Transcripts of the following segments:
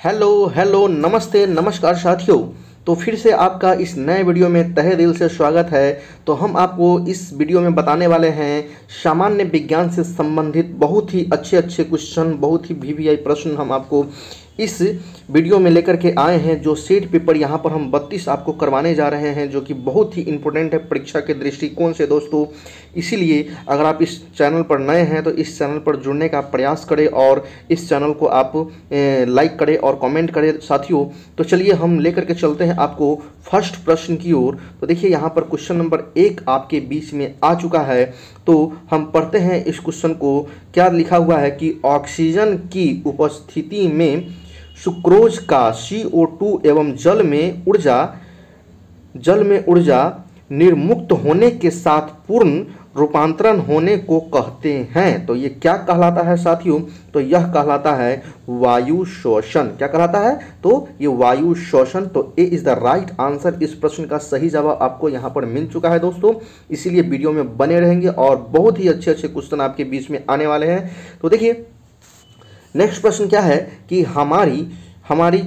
Hello hello नमस्ते नमस्कार साथियों। तो फिर से आपका इस नए वीडियो में तहे दिल से स्वागत है। तो हम आपको इस वीडियो में बताने वाले हैं सामान्य विज्ञान से संबंधित बहुत ही अच्छे क्वेश्चन, बहुत ही वीवीआई प्रश्न हम आपको इस वीडियो में लेकर के आए हैं। जो सेट पेपर यहाँ पर हम 32 आपको करवाने जा रहे हैं, जो कि बहुत ही इम्पोर्टेंट है परीक्षा के दृष्टिकोण से दोस्तों। इसीलिए अगर आप इस चैनल पर नए हैं तो इस चैनल पर जुड़ने का प्रयास करें और इस चैनल को आप लाइक करें और कमेंट करें साथियों। तो चलिए हम लेकर के चलते हैं आपको फर्स्ट प्रश्न की ओर। तो देखिए यहाँ पर क्वेश्चन नंबर 1 आपके बीच में आ चुका है। तो हम पढ़ते हैं इस क्वेश्चन को। क्या लिखा हुआ है कि ऑक्सीजन की उपस्थिति में सुक्रोज का CO2 एवं जल में ऊर्जा निर्मुक्त होने के साथ पूर्ण रूपांतरण होने को कहते हैं। तो ये क्या कहलाता है साथियों? तो यह कहलाता है वायु शोषण। क्या कहलाता है? तो ये वायु शोषण। तो ए इज द राइट आंसर। इस प्रश्न का सही जवाब आपको यहाँ पर मिल चुका है दोस्तों। इसीलिए वीडियो में बने रहेंगे और बहुत ही अच्छे क्वेश्चन आपके बीच में आने वाले हैं। तो देखिए नेक्स्ट प्रश्न क्या है कि हमारी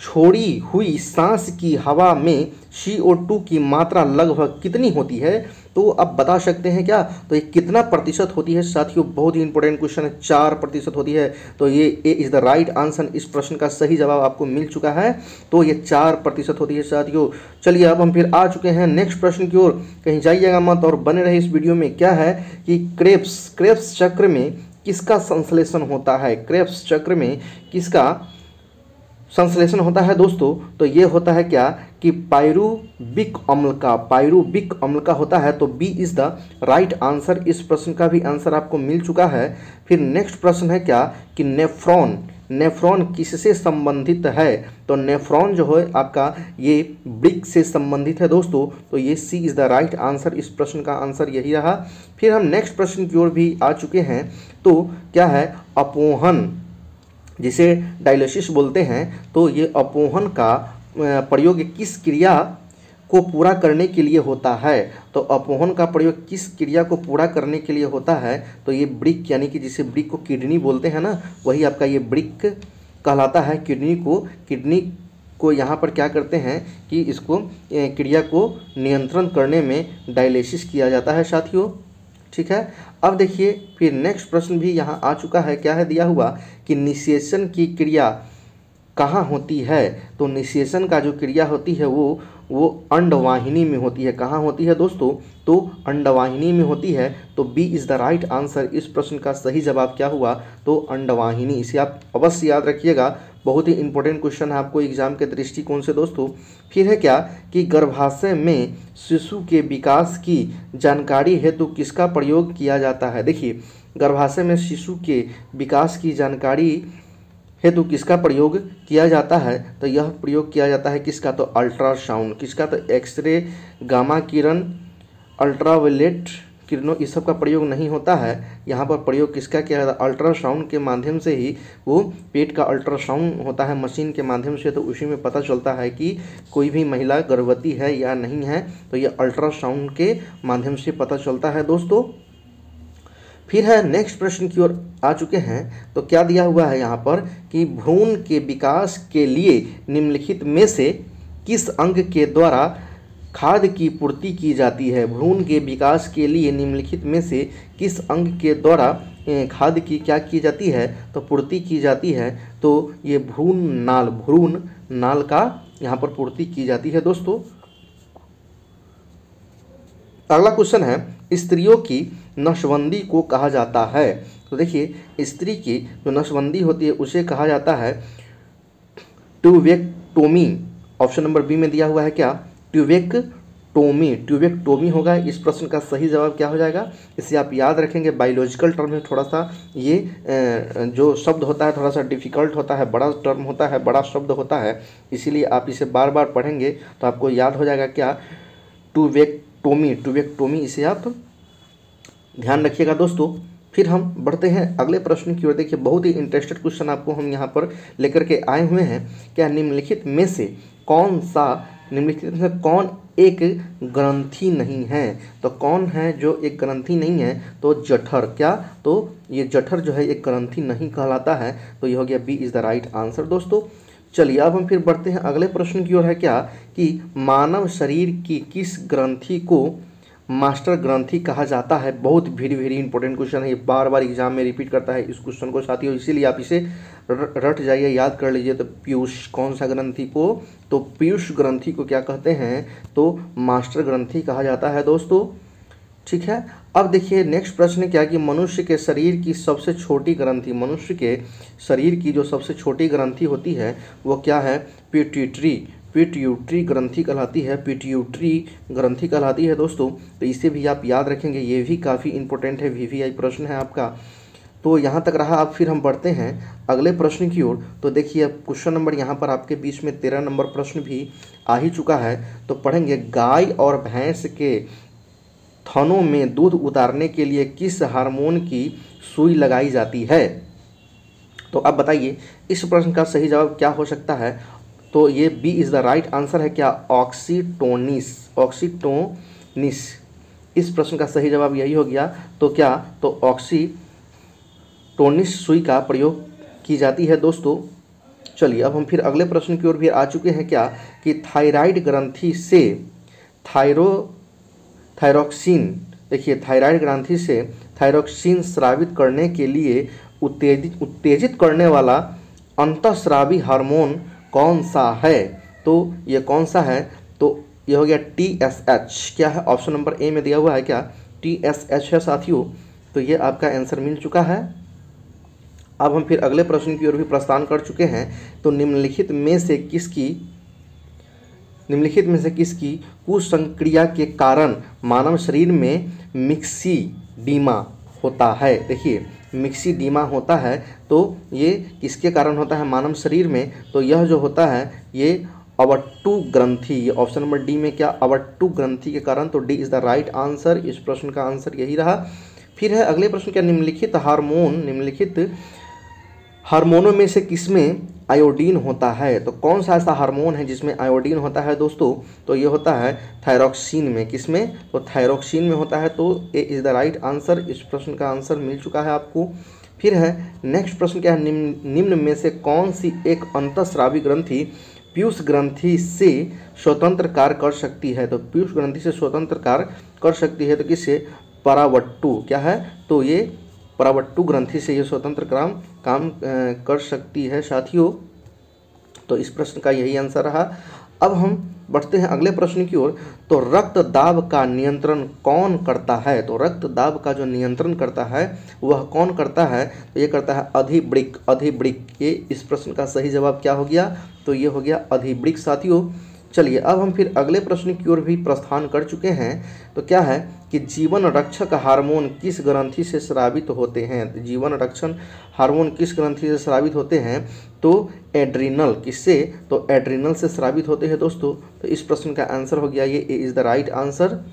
छोड़ी हुई सांस की हवा में CO2 की मात्रा लगभग कितनी होती है? तो आप बता सकते हैं क्या? तो ये कितना प्रतिशत होती है साथियों? बहुत ही इंपॉर्टेंट क्वेश्चन है। 4% होती है। तो ये ए इज द राइट आंसर। इस प्रश्न का सही जवाब आपको मिल चुका है। तो ये 4% होती है साथियों। चलिए अब हम फिर आ चुके हैं नेक्स्ट प्रश्न की ओर। कहीं जाइएगा मत और बने रहे इस वीडियो में। क्या है कि क्रेब्स चक्र में किसका संश्लेषण होता है? क्रेब्स चक्र में किसका संश्लेषण होता है दोस्तों? तो ये होता है क्या कि पायरुविक अम्ल का होता है। तो B is the right answer. इस प्रश्न का भी आंसर आपको मिल चुका है। फिर नेक्स्ट प्रश्न है क्या कि नेफ्रॉन किससे संबंधित है? तो नेफ्रॉन जो है आपका ये वृक्क से संबंधित है दोस्तों। तो ये सी इज द राइट आंसर। इस प्रश्न का आंसर यही रहा। फिर हम नेक्स्ट प्रश्न की ओर भी आ चुके हैं। तो क्या है अपोहन, जिसे डायलिसिस बोलते हैं। तो ये अपोहन का प्रयोग किस क्रिया को पूरा करने के लिए होता है? तो अपोहन का प्रयोग किस क्रिया को पूरा करने के लिए होता है? तो ये वृक्क, यानी कि जिसे वृक्क को किडनी बोलते हैं ना, वही आपका ये वृक्क कहलाता है। किडनी को यहाँ पर क्या करते हैं कि इसको क्रिया को नियंत्रण करने में डायलिसिस किया जाता है साथियों। ठीक है। अब देखिए फिर नेक्स्ट प्रश्न भी यहाँ आ चुका है। क्या है दिया हुआ कि निषेचन की क्रिया कहाँ होती है? तो निषेचन का जो क्रिया होती है वो अंडवाहिनी में होती है। कहाँ होती है दोस्तों? तो अंडवाहिनी में होती है। तो B is the right answer. इस प्रश्न का सही जवाब क्या हुआ? तो अंडवाहिनी। इसे आप अवश्य याद रखिएगा। बहुत ही इंपॉर्टेंट क्वेश्चन है आपको एग्जाम के दृष्टिकोण से दोस्तों। फिर है क्या कि गर्भाशय में शिशु के विकास की जानकारी हेतु किसका प्रयोग किया जाता है? देखिए गर्भाशय में शिशु के विकास की जानकारी हेतु किसका प्रयोग किया जाता है? तो यह प्रयोग किया जाता है किसका? तो अल्ट्रासाउंड। किसका? तो एक्सरे, गामा किरण, अल्ट्रावायलेट किरणों, इस सब का प्रयोग नहीं होता है। यहाँ पर प्रयोग किसका किया जाता है? अल्ट्रासाउंड के माध्यम से ही वो पेट का अल्ट्रासाउंड होता है मशीन के माध्यम से। तो उसी में पता चलता है कि कोई भी महिला गर्भवती है या नहीं है। तो ये अल्ट्रासाउंड के माध्यम से पता चलता है दोस्तों। फिर है नेक्स्ट प्रश्न की ओर आ चुके हैं। तो क्या दिया हुआ है यहाँ पर कि भ्रूण के विकास के लिए निम्नलिखित में से किस अंग के द्वारा खाद्य की पूर्ति की जाती है? भ्रूण के विकास के लिए निम्नलिखित में से किस अंग के द्वारा खाद्य की क्या की जाती है? तो पूर्ति की जाती है। तो ये भ्रूण नाल का यहाँ पर पूर्ति की जाती है दोस्तों। अगला क्वेश्चन है स्त्रियों की नसबंदी को कहा जाता है? तो देखिए स्त्री की जो नसबंदी होती है उसे कहा जाता है ट्यूबेक्टोमी। ऑप्शन नंबर बी में दिया हुआ है क्या? ट्यूबेक्टोमी होगा। इस प्रश्न का सही जवाब क्या हो जाएगा? इसे आप याद रखेंगे। बायोलॉजिकल टर्म में थोड़ा सा ये जो शब्द होता है थोड़ा सा डिफिकल्ट होता है, बड़ा टर्म होता है, बड़ा शब्द होता है। इसीलिए आप इसे बार बार पढ़ेंगे तो आपको याद हो जाएगा क्या? ट्यूबेक्टोमी। इसे आप ध्यान रखिएगा दोस्तों। फिर हम बढ़ते हैं अगले प्रश्न की ओर। देखिए बहुत ही इंटरेस्टेड क्वेश्चन आपको हम यहाँ पर लेकर के आए हुए हैं। क्या निम्नलिखित में से कौन सा निम्नलिखित में से कौन एक ग्रंथि नहीं है? तो कौन है जो एक ग्रंथि नहीं है? तो जठर। क्या? तो ये जठर जो है एक ग्रंथि नहीं कहलाता है। तो ये हो गया B is the right answer दोस्तों। चलिए अब हम फिर बढ़ते हैं अगले प्रश्न की ओर। है क्या कि मानव शरीर की किस ग्रंथि को मास्टर ग्रंथि कहा जाता है? बहुत वेरी वेरी इंपॉर्टेंट क्वेश्चन है, ये बार बार एग्जाम में रिपीट करता है इस क्वेश्चन को साथियों, इसीलिए आप इसे रट जाइए, याद कर लीजिए। तो पीयूष कौन सा ग्रंथि को? तो पीयूष ग्रंथि को क्या कहते हैं? तो मास्टर ग्रंथि कहा जाता है दोस्तों। ठीक है, अब देखिए नेक्स्ट प्रश्न क्या कि मनुष्य के शरीर की सबसे छोटी ग्रंथि, मनुष्य के शरीर की जो सबसे छोटी ग्रंथि होती है वो क्या है? पिट्यूटरी, पिट्यूटरी ग्रंथि कहलाती है, पिट्यूटरी ग्रंथि कहलाती है दोस्तों। तो इसे भी आप याद रखेंगे, ये भी काफ़ी इंपॉर्टेंट है, वीवीआई प्रश्न है आपका। तो यहाँ तक रहा। अब फिर हम बढ़ते हैं अगले प्रश्न की ओर। तो देखिए अब क्वेश्चन नंबर यहाँ पर आपके बीच में 13 नंबर प्रश्न भी आ ही चुका है। तो पढ़ेंगे, गाय और भैंस के थनों में दूध उतारने के लिए किस हार्मोन की सुई लगाई जाती है? तो अब बताइए इस प्रश्न का सही जवाब क्या हो सकता है? तो ये B is the right answer है। क्या? ऑक्सीटोनिस, ऑक्सीटोनिस। इस प्रश्न का सही जवाब यही हो गया। तो क्या? तो ऑक्सीटोनिस सुई का प्रयोग की जाती है दोस्तों। चलिए अब हम फिर अगले प्रश्न की ओर भी आ चुके हैं। क्या कि थायराइड ग्रंथि से थायरोक्सिन, देखिए थायराइड ग्रंथि से थायरोक्सिन स्रावित करने के लिए उत्तेजित करने वाला अंतःस्रावी हार्मोन कौन सा है? तो ये कौन सा है? तो ये हो गया TSH। क्या है? ऑप्शन नंबर ए में दिया हुआ है क्या? TSH है साथियों। तो ये आपका आंसर मिल चुका है। अब हम फिर अगले प्रश्न की ओर भी प्रस्थान कर चुके हैं। तो निम्नलिखित में से किसकी कुसंक्रिया के कारण मानव शरीर में मिक्सीडीमा होता है? देखिए मिक्सीडीमा होता है, तो ये किसके कारण होता है मानव शरीर में? तो यह जो होता है ये अवट्टू ग्रंथि, ये ऑप्शन नंबर डी में क्या? अवट्टू ग्रंथि के कारण। तो D is the right answer. इस प्रश्न का आंसर यही रहा। फिर है अगले प्रश्न, क्या निम्नलिखित हार्मोनों में से किसमें आयोडीन होता है? तो कौन सा ऐसा हार्मोन है जिसमें आयोडीन होता है दोस्तों? तो ये होता है थायरोक्सिन में। किसमें? तो थायरोक्सिन में होता है। तो A is the right answer. इस प्रश्न का आंसर मिल चुका है आपको। फिर है नेक्स्ट प्रश्न, क्या है निम्न में से कौन सी एक अंतःस्रावी ग्रंथि पीयूष ग्रंथि से स्वतंत्र कार्य कर सकती है? तो पीयूष ग्रंथि से स्वतंत्र कार्य कर सकती है। तो किससे? परावट्टू। क्या है? तो ये परावट्टू ग्रंथि से ये स्वतंत्र काम कर सकती है साथियों। तो इस प्रश्न का यही आंसर रहा। अब हम बढ़ते हैं अगले प्रश्न की ओर। तो रक्त दाब का नियंत्रण कौन करता है? तो रक्त दाब का जो नियंत्रण करता है वह कौन करता है? तो ये करता है अधिवृक्क, अधिवृक्क। ये इस प्रश्न का सही जवाब क्या हो गया? तो ये हो गया अधिवृक्क साथियों। चलिए अब हम फिर अगले प्रश्न की ओर भी प्रस्थान कर चुके हैं। तो क्या है कि जीवन रक्षक हार्मोन किस ग्रंथि से स्रावित होते हैं? तो जीवन रक्षण हार्मोन किस ग्रंथि से स्रावित होते हैं? तो एड्रिनल। किससे? तो एड्रिनल से स्रावित होते हैं दोस्तों। तो इस प्रश्न का आंसर हो गया ये A is the right answer.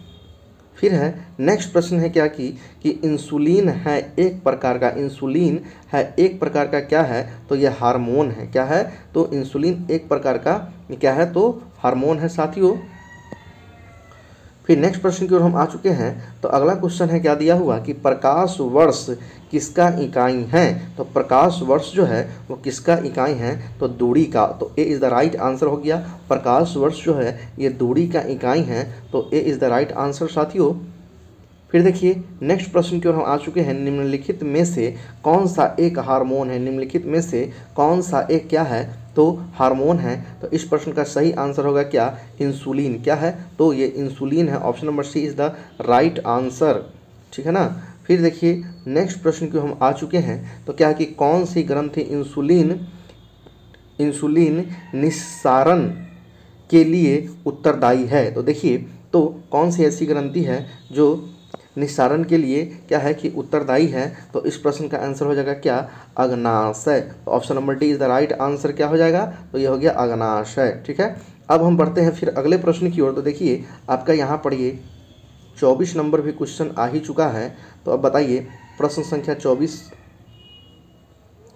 फिर है नेक्स्ट प्रश्न है क्या कि इंसुलिन है एक प्रकार का, इंसुलिन है एक प्रकार का क्या है? तो ये हार्मोन है। क्या है? तो इंसुलिन एक प्रकार का क्या है? तो हार्मोन है साथियों। फिर नेक्स्ट प्रश्न की ओर हम आ चुके हैं। तो अगला क्वेश्चन है क्या दिया हुआ कि प्रकाश वर्ष किसका इकाई है? तो प्रकाश वर्ष जो है वो किसका इकाई है? तो दूरी का। तो A is the right answer हो गया। प्रकाश वर्ष जो है ये दूरी का इकाई है। तो A is the right answer साथियों। फिर देखिए नेक्स्ट प्रश्न की ओर हम आ चुके हैं। निम्नलिखित में से कौन सा एक हार्मोन है? निम्नलिखित में से कौन सा एक क्या है? तो हार्मोन है। तो इस प्रश्न का सही आंसर होगा क्या? इंसुलिन। क्या है? तो ये इंसुलिन है। Option number C is the right answer. ठीक है ना। फिर देखिए नेक्स्ट प्रश्न की हम आ चुके हैं। तो क्या है कि कौन सी ग्रंथि इंसुलिन निस्सारण के लिए उत्तरदायी है? तो देखिए तो कौन सी ऐसी ग्रंथि है जो निस्सारण के लिए क्या है कि उत्तरदायी है? तो इस प्रश्न का आंसर हो जाएगा क्या? अग्नाशय। तो option number D is the right answer. क्या हो जाएगा? तो ये हो गया अग्नाशय। ठीक है। अब हम बढ़ते हैं फिर अगले प्रश्न की ओर। तो देखिए आपका यहाँ पर ये 24 नंबर भी क्वेश्चन आ ही चुका है। तो अब बताइए प्रश्न संख्या 24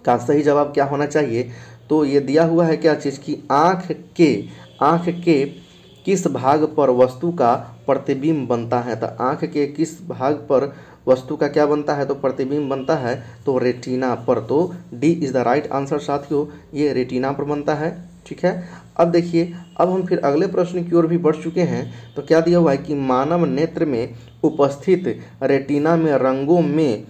का सही जवाब क्या होना चाहिए? तो ये दिया हुआ है क्या चीज़ की आँख के किस भाग पर वस्तु का प्रतिबिंब बनता है? तो आँख के किस भाग पर वस्तु का क्या बनता है? तो प्रतिबिंब बनता है, तो रेटिना पर। तो D is the right answer साथियों, ये रेटिना पर बनता है। ठीक है, अब देखिए, अब हम फिर अगले प्रश्न की ओर भी बढ़ चुके हैं। तो क्या दिया हुआ है कि मानव नेत्र में उपस्थित रेटिना में रंगों में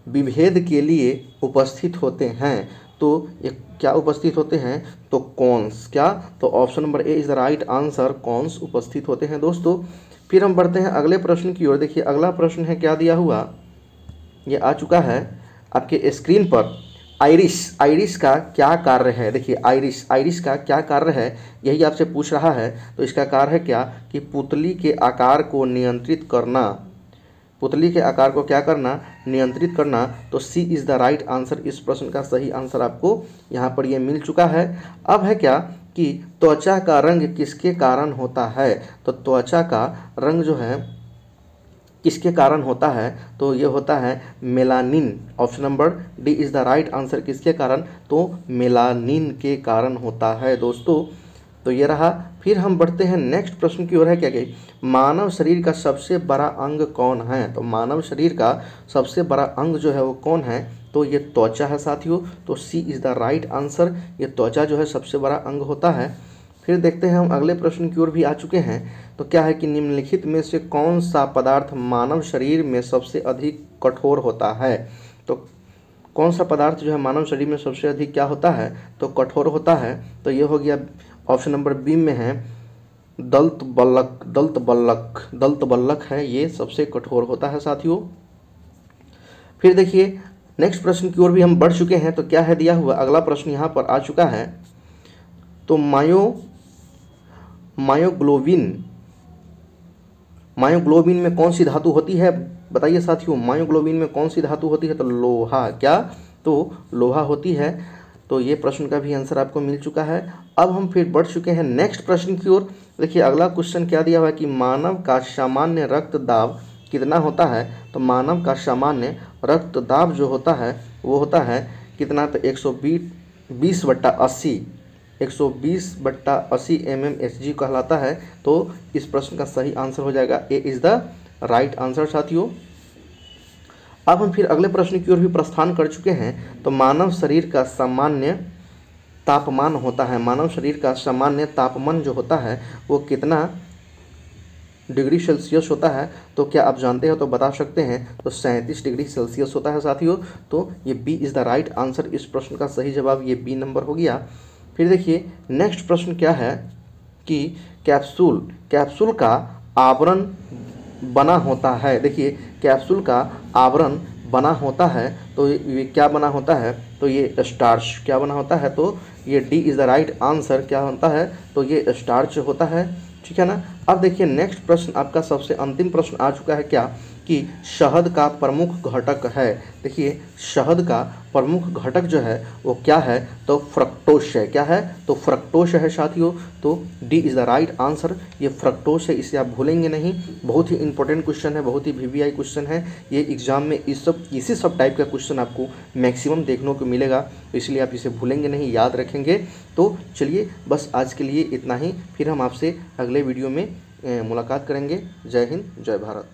विभेद के लिए उपस्थित होते हैं। तो ये क्या उपस्थित होते हैं? तो कॉन्स। क्या? तो option number A is the right answer, cons उपस्थित होते हैं दोस्तों। फिर हम बढ़ते हैं अगले प्रश्न की ओर। देखिए अगला प्रश्न है, क्या दिया हुआ, ये आ चुका है आपके स्क्रीन पर। आइरिस का क्या कार्य है? देखिए आइरिस का क्या कार्य है, यही आपसे पूछ रहा है। तो इसका कार्य है क्या कि पुतली के आकार को नियंत्रित करना। पुतली के आकार को क्या करना? नियंत्रित करना। तो सी इज़ द राइट आंसर, इस प्रश्न का सही आंसर आपको यहाँ पर ये मिल चुका है। अब है क्या कि त्वचा का रंग किसके कारण होता है? तो त्वचा का रंग जो है किसके कारण होता है? तो ये होता है melanin. Option number D is the right answer, किसके कारण? तो मेलानिन के कारण होता है दोस्तों। तो ये रहा। फिर हम बढ़ते हैं नेक्स्ट प्रश्न की ओर। है क्या कि मानव शरीर का सबसे बड़ा अंग कौन है? तो मानव शरीर का सबसे बड़ा अंग जो है वो कौन है? तो ये त्वचा है साथियों। तो सी इज़ द राइट आंसर, ये त्वचा जो है सबसे बड़ा अंग होता है। फिर देखते हैं हम अगले प्रश्न की ओर भी आ चुके हैं। तो क्या है कि निम्नलिखित में से कौन सा पदार्थ मानव शरीर में सबसे अधिक कठोर होता है? तो कौन सा पदार्थ जो है मानव शरीर में सबसे अधिक क्या होता है? तो कठोर होता है। तो ये हो गया ऑप्शन नंबर बी में है दल्त बल्लक है, ये सबसे कठोर होता है साथियों। फिर देखिए नेक्स्ट प्रश्न की ओर भी हम बढ़ चुके हैं। तो क्या है दिया हुआ, अगला प्रश्न यहाँ पर आ चुका है। तो मायोग्लोबिन में कौन सी धातु होती है? बताइए साथियों, मायोग्लोबिन में कौन सी धातु होती है? तो लोहा। क्या? तो लोहा होती है। तो ये प्रश्न का भी आंसर आपको मिल चुका है। अब हम फिर बढ़ चुके हैं नेक्स्ट प्रश्न की ओर। देखिए अगला क्वेश्चन क्या दिया हुआ है कि मानव का सामान्य रक्तदाब कितना होता है? तो मानव का सामान्य रक्तदाब जो होता है वो होता है कितना? तो 120/80 120/80 mmHg कहलाता है। तो इस प्रश्न का सही आंसर हो जाएगा, A is the right answer साथियों। अब हम फिर अगले प्रश्न की ओर भी प्रस्थान कर चुके हैं। तो मानव शरीर का सामान्य तापमान होता है, मानव शरीर का सामान्य तापमान जो होता है वो कितना डिग्री सेल्सियस होता है? तो क्या आप जानते हो? तो बता सकते हैं। तो 37 डिग्री सेल्सियस होता है साथियों। तो ये B is the right answer, इस प्रश्न का सही जवाब ये बी नंबर हो गया। फिर देखिए नेक्स्ट प्रश्न क्या है कि कैप्सूल का आवरण बना होता है। देखिए कैप्सूल का आवरण बना होता है, तो ये क्या बना होता है? तो ये स्टार्च। क्या बना होता है? तो ये D is the right answer, क्या होता है? तो ये स्टार्च होता है। ठीक है ना। अब देखिए नेक्स्ट प्रश्न आपका सबसे अंतिम प्रश्न आ चुका है, क्या कि शहद का प्रमुख घटक है। देखिए शहद का प्रमुख घटक जो है वो क्या है? तो फ्रक्टोज है। क्या है? तो फ्रक्टोज है साथियों। तो D is the right answer, ये फ्रक्टोज है, इसे आप भूलेंगे नहीं। बहुत ही इंपॉर्टेंट क्वेश्चन है, बहुत ही वीवीआई क्वेश्चन है ये। एग्जाम में इसी सब टाइप का क्वेश्चन आपको मैक्सिमम देखने को मिलेगा, तो इसलिए आप इसे भूलेंगे नहीं, याद रखेंगे। तो चलिए बस आज के लिए इतना ही, फिर हम आपसे अगले वीडियो में मुलाकात करेंगे। जय हिंद, जय भारत।